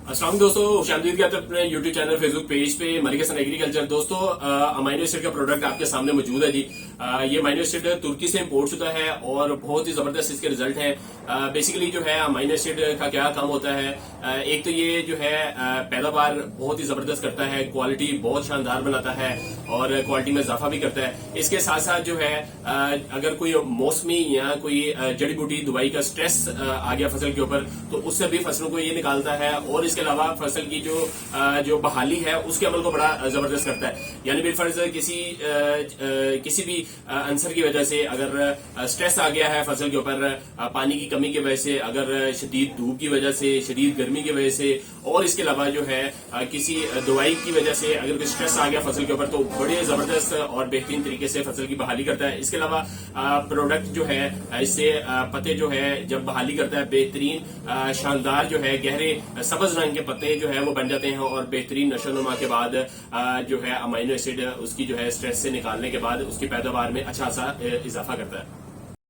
अस्सलाम दोस्तों, खुशामदीद कहते हैं अपने यूट्यूब चैनल फेसबुक पेज पे मरिकसन एग्रीकल्चर। दोस्तों, अमाइनो एसिड का प्रोडक्ट आपके सामने मौजूद है जी। ये अमाइनो एसिड तुर्की से इंपोर्ट शुदा है और बहुत ही जबरदस्त इसके रिजल्ट हैं। बेसिकली जो है अमाइनो एसिड का क्या काम होता है, एक तो ये जो है पैदावार बहुत ही जबरदस्त करता है, क्वालिटी बहुत शानदार बनाता है और क्वालिटी में इजाफा भी करता है। इसके साथ साथ जो है अगर कोई मौसमी या कोई जड़ी बूटी दवाई का स्ट्रेस आ गया फसल के ऊपर, तो उससे भी फसलों को ये निकालता है और इसके अलावा फसल की जो बहाली है उसके अमल को बड़ा जबरदस्त करता है। यानी बिलफर्ज किसी भी आंसर की वजह से अगर स्ट्रेस आ गया है फसल के ऊपर, पानी की कमी की वजह से, अगर शदीद धूप की वजह से, शदीद गर्मी की वजह से, और इसके अलावा जो है किसी दवाई की वजह से अगर कोई स्ट्रेस आ गया फसल के ऊपर, तो बड़े जबरदस्त और बेहतरीन तरीके से फसल की बहाली करता है। इसके अलावा प्रोडक्ट जो है इससे पत्ते जो है जब बहाली करता है, बेहतरीन शानदार जो है गहरे सब्ज रंग के पत्ते जो है वो बन जाते हैं और बेहतरीन नशोनुमा के बाद जो है अमाइनो एसिड उसकी जो है स्ट्रेस से निकालने के बाद उसकी पैदावार में अच्छा सा इजाफा करता है।